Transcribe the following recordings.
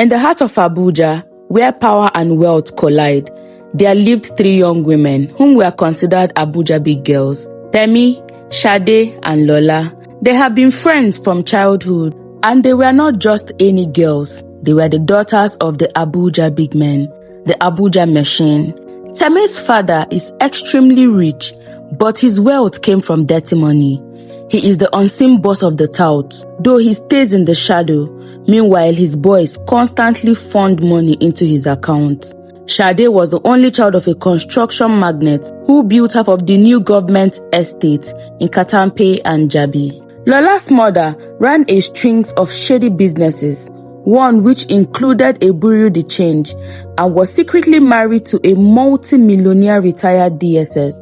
In the heart of Abuja, where power and wealth collide, there lived 3 young women whom were considered Abuja big girls: Temi, Sade, and Lola. They had been friends from childhood, and they were not just any girls. They were the daughters of the Abuja big men, the Abuja machine. Temi's father is extremely rich, but his wealth came from dirty money. He is the unseen boss of the tout, though he stays in the shadow. Meanwhile, his boys constantly fund money into his account. Sade was the only child of a construction magnate who built half of the new government estate in Katampe and Jabi. Lola's mother ran a string of shady businesses, one which included a bureau de change, and was secretly married to a multi-millionaire retired DSS.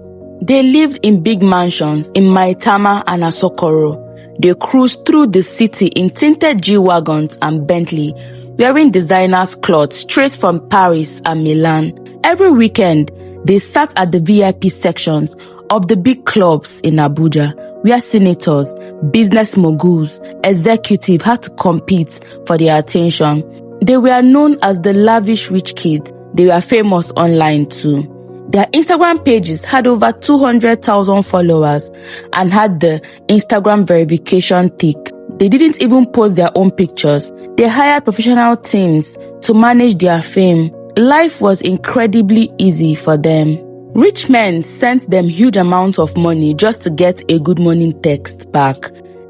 They lived in big mansions in Maitama and Asokoro. They cruised through the city in tinted G-Wagons and Bentley, wearing designers' clothes straight from Paris and Milan. Every weekend, they sat at the VIP sections of the big clubs in Abuja, where senators, business moguls, executives had to compete for their attention. They were known as the lavish rich kids. They were famous online too. Their Instagram pages had over 200,000 followers and had the Instagram verification tick. They didn't even post their own pictures. They hired professional teams to manage their fame. Life was incredibly easy for them. Rich men sent them huge amounts of money just to get a good morning text back.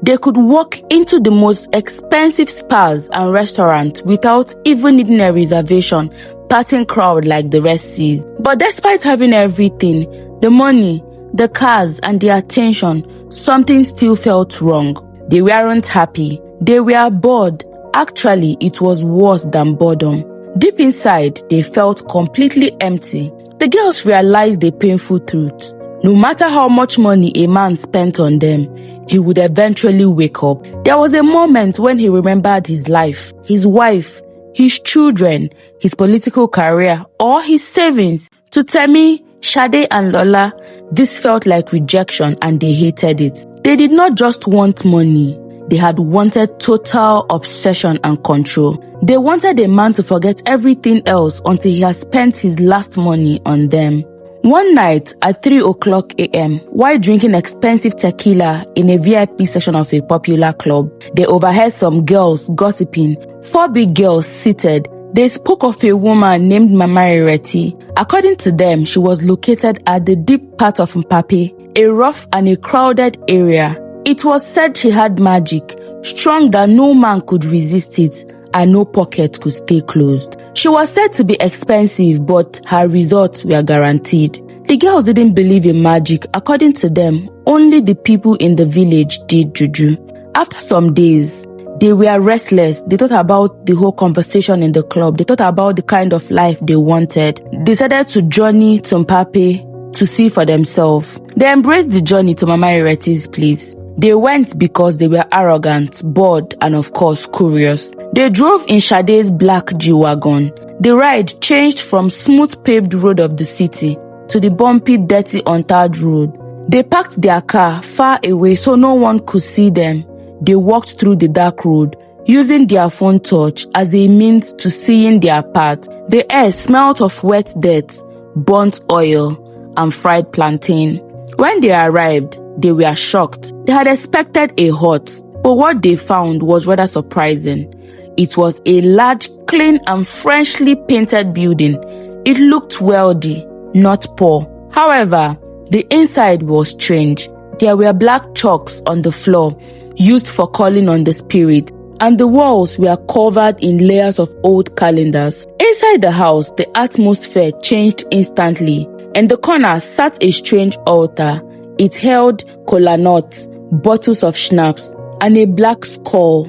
They could walk into the most expensive spas and restaurants without even needing a reservation, partying crowd like the rest sees. But despite having everything, the money, the cars, and the attention, something still felt wrong. They weren't happy. They were bored. Actually, it was worse than boredom. Deep inside, they felt completely empty. The girls realized the painful truth. No matter how much money a man spent on them, he would eventually wake up. There was a moment when he remembered his life, his wife, his children, his political career, or his savings. To Temi, Sade, and Lola, this felt like rejection and they hated it. They did not just want money. They had wanted total obsession and control. They wanted a man to forget everything else until he has spent his last money on them. One night at 3:00 a.m., while drinking expensive tequila in a VIP section of a popular club, they overheard some girls gossiping. 4 big girls seated. They spoke of a woman named Mama Ireti. According to them, she was located at the deep part of Mpape, a rough and a crowded area. It was said she had magic, strong that no man could resist it, and no pocket could stay closed. She was said to be expensive, but her results were guaranteed. The girls didn't believe in magic. According to them, only the people in the village did juju. After some days, they were restless. They thought about the whole conversation in the club. They thought about the kind of life they wanted. They decided to journey to Mpape to see for themselves. They embraced the journey to Mama Ireti's place. They went because they were arrogant, bored, and of course curious. They drove in Sade's black G-Wagon. The ride changed from smooth paved road of the city to the bumpy, dirty, untarred road. They parked their car far away so no one could see them. They walked through the dark road, using their phone torch as a means to seeing their path. The air smelled of wet dirt, burnt oil, and fried plantain. When they arrived, they were shocked. They had expected a hut, but what they found was rather surprising. It was a large, clean, and freshly painted building. It looked wealthy, not poor. However, the inside was strange. There were black chalks on the floor, used for calling on the spirit, and the walls were covered in layers of old calendars. Inside the house, the atmosphere changed instantly. In the corner sat a strange altar. It held kola nuts, bottles of schnapps, and a black skull.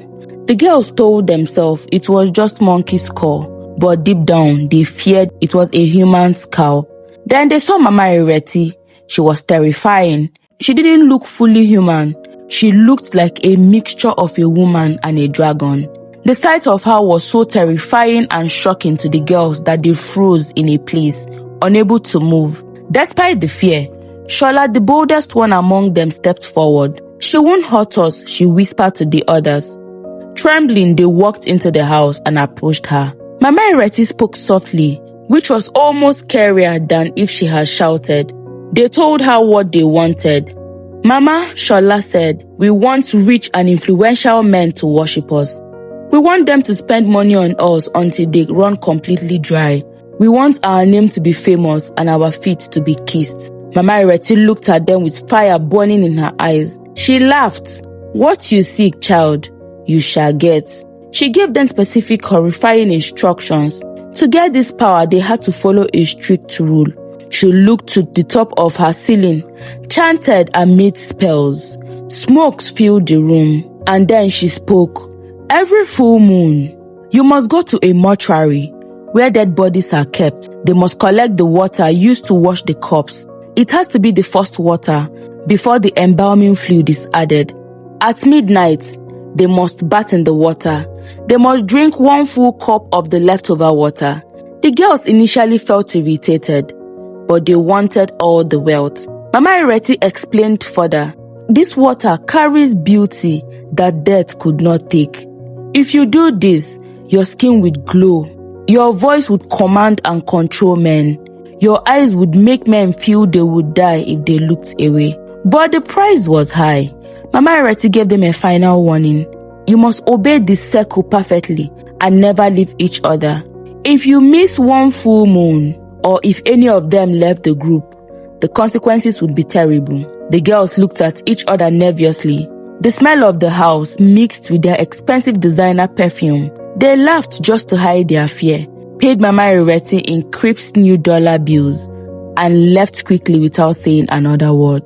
The girls told themselves it was just monkey skull, but deep down they feared it was a human skull. Then they saw Mama Ireti. She was terrifying. She didn't look fully human. She looked like a mixture of a woman and a dragon. The sight of her was so terrifying and shocking to the girls that they froze in a place, unable to move. Despite the fear, Shola, the boldest one among them, stepped forward. "She won't hurt us," she whispered to the others. Trembling, they walked into the house and approached her. Mama Ireti spoke softly, which was almost scarier than if she had shouted. They told her what they wanted. Mama, Shola said, "We want rich and influential men to worship us. We want them to spend money on us until they run completely dry. We want our name to be famous and our feet to be kissed." Mama Ireti looked at them with fire burning in her eyes. She laughed. "What you seek, child, you shall get." She gave them specific, horrifying instructions. To get this power, they had to follow a strict rule. She looked to the top of her ceiling, chanted and made spells. Smokes filled the room, and then she spoke. "Every full moon, you must go to a mortuary where dead bodies are kept. They must collect the water used to wash the corpse. It has to be the first water before the embalming fluid is added. At midnight, they must bath in the water. They must drink 1 full cup of the leftover water." The girls initially felt irritated, but they wanted all the wealth. Mama Ireti explained further. "This water carries beauty that death could not take. If you do this, your skin would glow. Your voice would command and control men. Your eyes would make men feel they would die if they looked away." But the price was high. Mama Ireti gave them a final warning. "You must obey this circle perfectly and never leave each other. If you miss 1 full moon, or if any of them left the group, the consequences would be terrible." The girls looked at each other nervously. The smell of the house mixed with their expensive designer perfume. They laughed just to hide their fear, paid Mama Ireti in crisp new dollar bills, and left quickly without saying another word.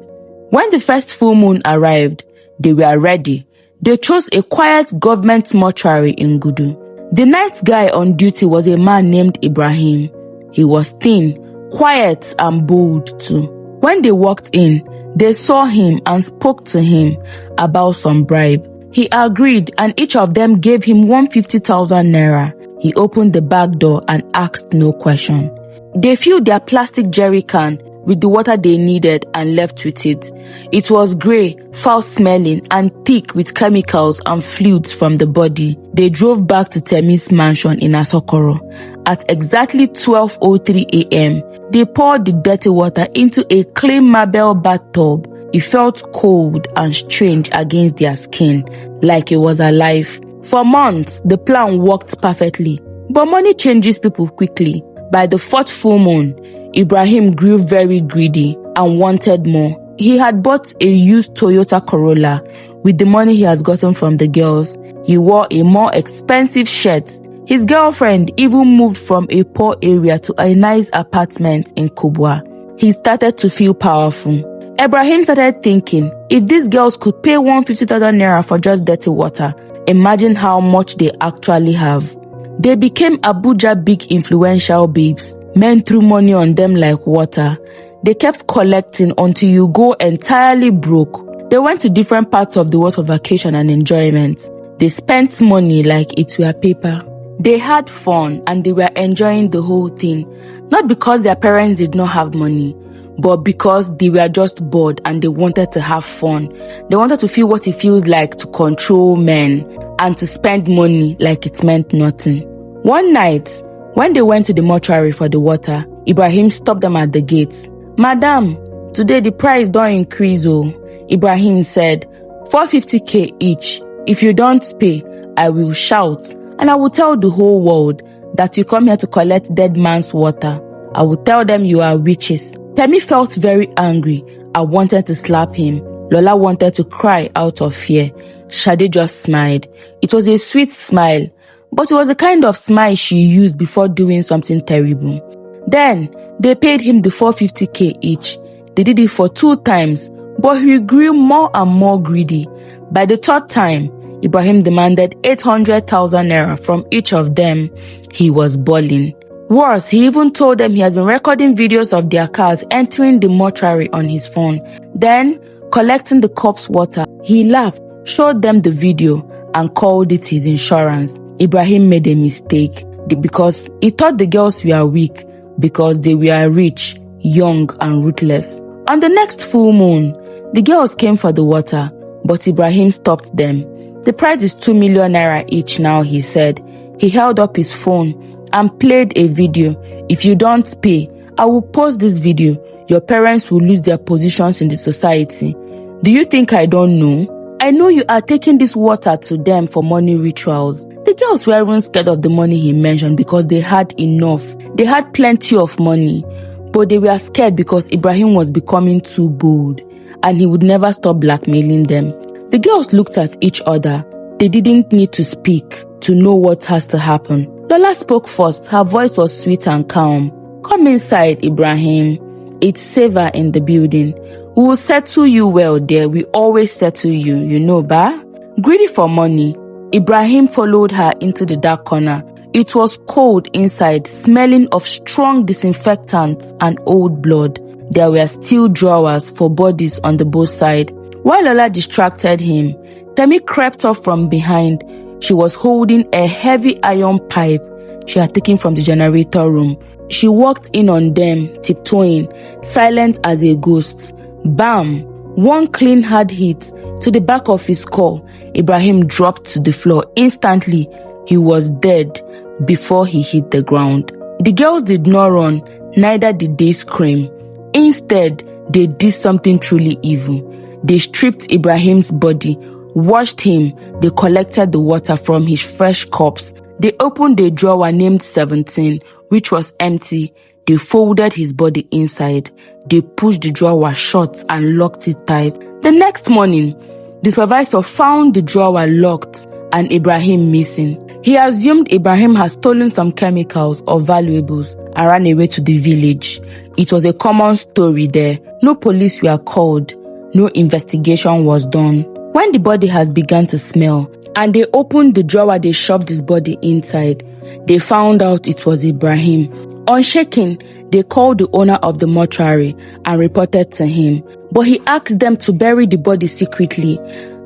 When the first full moon arrived, they were ready. They chose a quiet government mortuary in Gudu. The night guy on duty was a man named Ibrahim. He was thin, quiet, and bold too. When they walked in, they saw him and spoke to him about some bribe. He agreed, and each of them gave him 150,000 naira. He opened the back door and asked no question. They filled their plastic jerry can with the water they needed and left with it. It was grey, foul-smelling, and thick with chemicals and fluids from the body. They drove back to Temi's mansion in Asokoro. At exactly 12:03 a.m., they poured the dirty water into a clean marble bathtub. It felt cold and strange against their skin, like it was alive. For months, the plan worked perfectly, but money changes people quickly. By the 4th full moon, Ibrahim grew very greedy and wanted more. He had bought a used Toyota Corolla with the money he has gotten from the girls. He wore a more expensive shirt. His girlfriend even moved from a poor area to a nice apartment in Kubwa. He started to feel powerful. Ibrahim started thinking, if these girls could pay 150,000 naira for just dirty water, imagine how much they actually have. They became Abuja big influential babes. Men threw money on them like water. They kept collecting until you go entirely broke. They went to different parts of the world for vacation and enjoyment. They spent money like it were paper. They had fun and they were enjoying the whole thing. Not because their parents did not have money, but because they were just bored and they wanted to have fun. They wanted to feel what it feels like to control men and to spend money like it meant nothing. One night, when they went to the mortuary for the water, Ibrahim stopped them at the gate. "Madam, today the price don't increase, oh." Ibrahim said, 450k each. If you don't pay, I will shout and I will tell the whole world that you come here to collect dead man's water. I will tell them you are witches. Temi felt very angry. I wanted to slap him. Lola wanted to cry out of fear. Shade just smiled. It was a sweet smile, but it was the kind of smile she used before doing something terrible. Then, they paid him the 450k each. They did it for 2 times, but he grew more and more greedy. By the 3rd time, Ibrahim demanded 800,000 naira from each of them. He was bawling. Worse, he even told them he has been recording videos of their cars entering the mortuary on his phone, then collecting the corpse water. He laughed, showed them the video, and called it his insurance. Ibrahim made a mistake because he thought the girls were weak because they were rich, young, and ruthless. On the next full moon, the girls came for the water, but Ibrahim stopped them. The price is 2 million naira each now, he said. He held up his phone and played a video. If you don't pay, I will post this video. Your parents will lose their positions in the society. Do you think I don't know? I know you are taking this water to them for money rituals. The girls were even scared of the money he mentioned because they had enough. They had plenty of money. But they were scared because Ibrahim was becoming too bold and he would never stop blackmailing them. The girls looked at each other. They didn't need to speak to know what has to happen. Lola spoke first. Her voice was sweet and calm. Come inside, Ibrahim. It's safer in the building. We will settle you well there. We always settle you, you know, ba? Greedy for money, Ibrahim followed her into the dark corner. It was cold inside, smelling of strong disinfectants and old blood. There were steel drawers for bodies on the both sides. While Lola distracted him, Temi crept off from behind. She was holding a heavy iron pipe she had taken from the generator room. She walked in on them, tiptoeing, silent as a ghost. Bam! One clean hard hit to the back of his skull. Ibrahim dropped to the floor. Instantly, he was dead before he hit the ground. The girls did not run, neither did they scream. Instead, they did something truly evil. They stripped Ibrahim's body, washed him, they collected the water from his fresh corpse. They opened a drawer named 17, which was empty. They folded his body inside. They pushed the drawer shut and locked it tight. The next morning, the supervisor found the drawer locked and Ibrahim missing. He assumed Ibrahim had stolen some chemicals or valuables and ran away to the village. It was a common story there. No police were called. No investigation was done. When the body has begun to smell and they opened the drawer they shoved his body inside, they found out it was Ibrahim. Unshaken, they called the owner of the mortuary and reported to him. But he asked them to bury the body secretly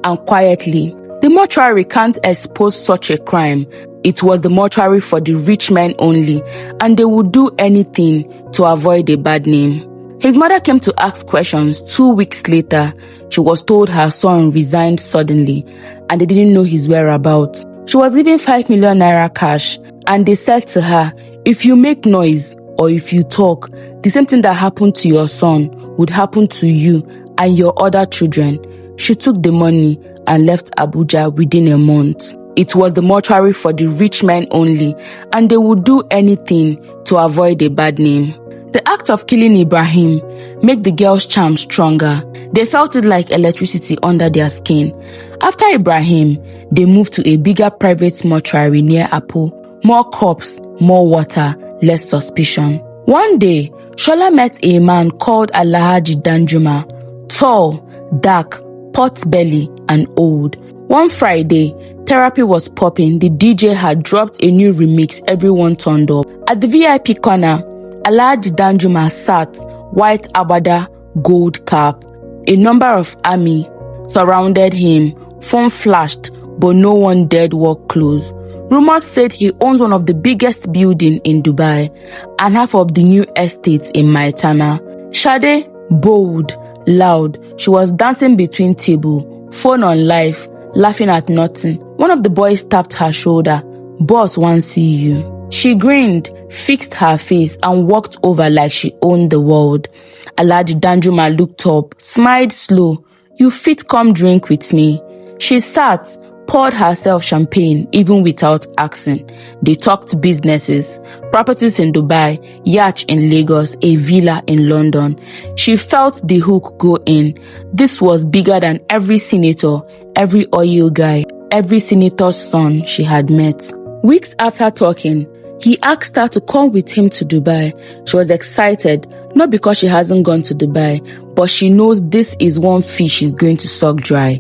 and quietly. The mortuary can't expose such a crime. It was the mortuary for the rich men only, and they would do anything to avoid a bad name. His mother came to ask questions. 2 weeks later, she was told her son resigned suddenly, and they didn't know his whereabouts. She was given 5 million naira cash, and they said to her, if you make noise or if you talk, the same thing that happened to your son would happen to you and your other children. She took the money and left Abuja within a month. It was the mortuary for the rich men only, and they would do anything to avoid a bad name. The act of killing Ibrahim made the girls' charm stronger. They felt it like electricity under their skin. After Ibrahim, they moved to a bigger private mortuary near Apo. More corpse, more water, less suspicion. One day, Shola met a man called Alhaji Danjuma, tall, dark, pot belly, and old. One Friday, therapy was popping. The DJ had dropped a new remix. Everyone turned up. At the VIP corner, Alhaji Danjuma sat, white abada, gold cap. A number of army surrounded him. Phone flashed, but no one dared walk close. Rumors said he owns one of the biggest buildings in Dubai and half of the new estates in Maitama. Sade, bold, loud, she was dancing between tables, phone on live, laughing at nothing. One of the boys tapped her shoulder. Boss wants to see you. She grinned, fixed her face, and walked over like she owned the world. Alhaji Danjuma looked up, smiled slow. You fit come drink with me. She sat, poured herself champagne even without asking. They talked businesses, properties in Dubai, yacht in Lagos, a villa in London. She felt the hook go in. This was bigger than every senator, every oil guy, every senator's son she had met. Weeks after talking, he asked her to come with him to Dubai. She was excited, not because she hasn't gone to Dubai, but she knows this is one fish she's going to suck dry.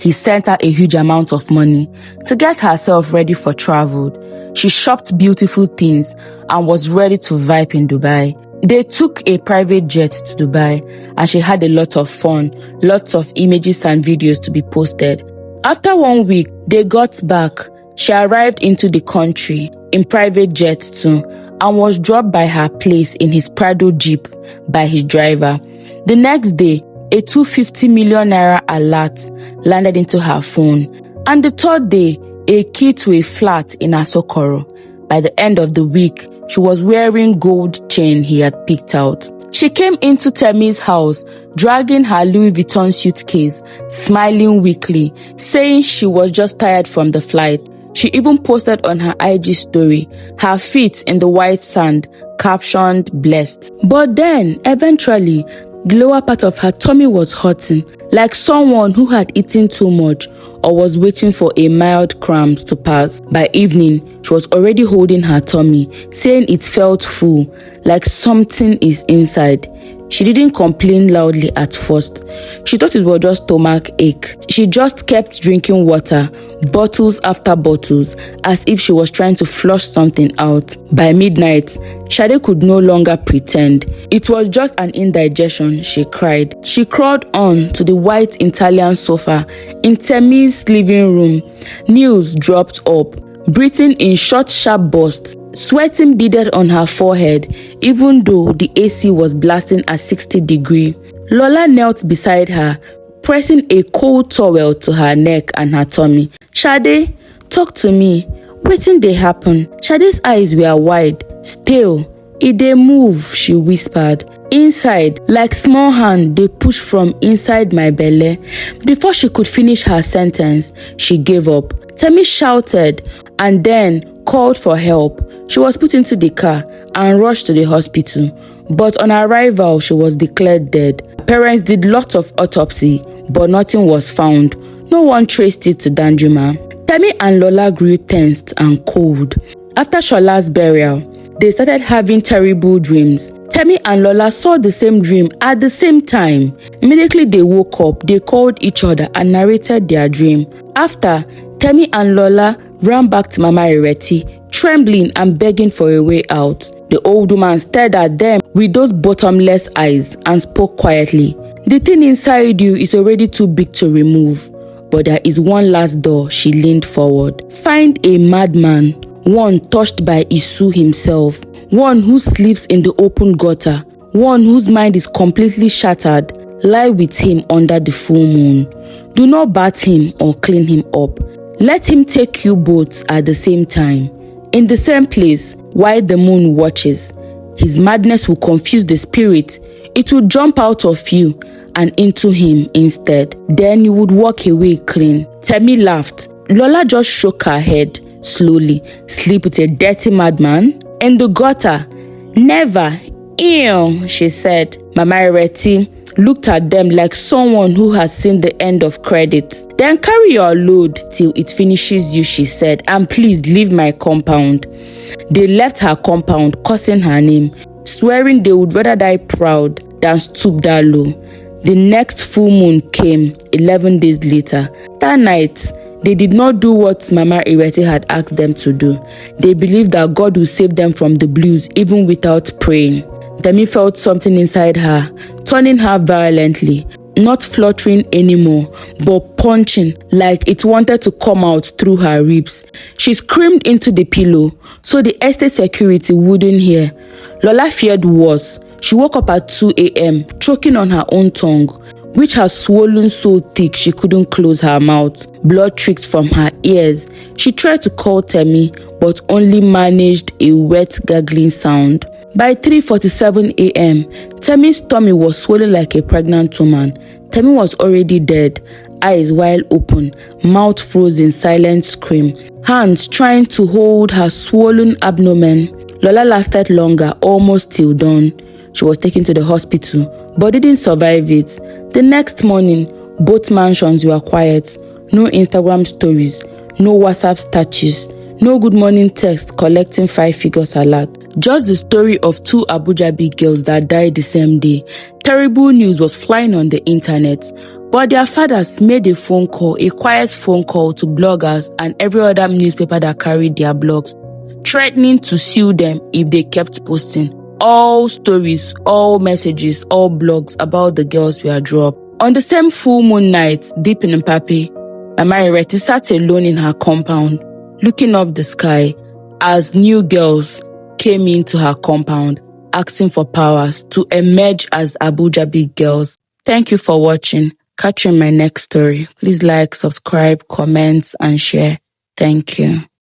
He sent her a huge amount of money to get herself ready for travel. She shopped beautiful things and was ready to vibe in Dubai. They took a private jet to Dubai and she had a lot of fun, lots of images and videos to be posted. After 1 week, they got back. She arrived into the country in private jet too and was dropped by her place in his Prado Jeep by his driver. The next day, a 250 million naira alert landed into her phone. And the third day, a key to a flat in Asokoro. By the end of the week, she was wearing gold chain he had picked out. She came into Temi's house, dragging her Louis Vuitton suitcase, smiling weakly, saying she was just tired from the flight. She even posted on her IG story, her feet in the white sand, captioned blessed. But then, eventually, the lower part of her tummy was hurting, like someone who had eaten too much or was waiting for a mild cramps to pass. By evening, she was already holding her tummy, saying it felt full, like something is inside. She didn't complain loudly at first. She thought it was just stomach ache. She just kept drinking water, bottles after bottles, as if she was trying to flush something out. By midnight, Shade could no longer pretend. It was just an indigestion, she cried. She crawled on to the white Italian sofa in Temi's living room. News dropped up, breathing in short, sharp bursts. Sweating beaded on her forehead, even though the AC was blasting at 60 degrees. Lola knelt beside her, pressing a cold towel to her neck and her tummy. "Shade, talk to me. Wetin dey happen?" Shade's eyes were wide. "Still, e dey move," she whispered. "Inside, like small hand, they pushed from inside my belly." Before she could finish her sentence, she gave up. Temi shouted and then called for help. She was put into the car and rushed to the hospital. But on arrival, she was declared dead. Parents did lots of autopsy, but nothing was found. No one traced it to Danjuma. Temi and Lola grew tensed and cold. After Shola's burial, they started having terrible dreams. Temi and Lola saw the same dream at the same time. Immediately they woke up, they called each other and narrated their dream. After, Temi and Lola ran back to Mama Ireti, trembling and begging for a way out. The old woman stared at them with those bottomless eyes and spoke quietly. "The thing inside you is already too big to remove. But there is one last door." She leaned forward. "Find a madman, one touched by Isu himself, one who sleeps in the open gutter, one whose mind is completely shattered. Lie with him under the full moon. Do not bath him or clean him up. Let him take you both at the same time, in the same place, while the moon watches. His madness will confuse the spirit. It will jump out of you and into him instead. Then you would walk away clean." Temi laughed. Lola just shook her head slowly. "Sleep with a dirty madman? In the gutter? Never. Ew," she said. Mama Ireti looked at them like someone who has seen the end of credit. "Then carry your load till it finishes you," she said, "and please leave my compound." They left her compound, cursing her name, swearing they would rather die proud than stoop that low. The next full moon came 11 days later. That night, they did not do what Mama Ireti had asked them to do. They believed that God would save them from the blues even without praying. Temi felt something inside her, turning her violently, not fluttering anymore, but punching like it wanted to come out through her ribs. She screamed into the pillow so the estate security wouldn't hear. Lola feared worse. She woke up at 2 a.m., choking on her own tongue, which had swollen so thick she couldn't close her mouth. Blood tricked from her ears. She tried to call Temi, but only managed a wet, gargling sound. By 3:47 a.m., Temi's tummy was swollen like a pregnant woman. Temi was already dead, eyes wide open, mouth frozen, silent scream, hands trying to hold her swollen abdomen. Lola lasted longer, almost till dawn. She was taken to the hospital, but didn't survive it. The next morning, both mansions were quiet. No Instagram stories, no WhatsApp statuses, no good morning text collecting 5 figures alert. Just the story of 2 Abuja big girls that died the same day. Terrible news was flying on the internet, but their fathers made a phone call, a quiet phone call to bloggers and every other newspaper that carried their blogs, threatening to sue them if they kept posting. All stories, all messages, all blogs about the girls were dropped. On the same full moon night, deep in Mpape, Mama Ireti sat alone in her compound, looking up the sky as new girls came into her compound, asking for powers to emerge as Abuja big girls. Thank you for watching. Catch you in my next story. Please like, subscribe, comment, and share. Thank you.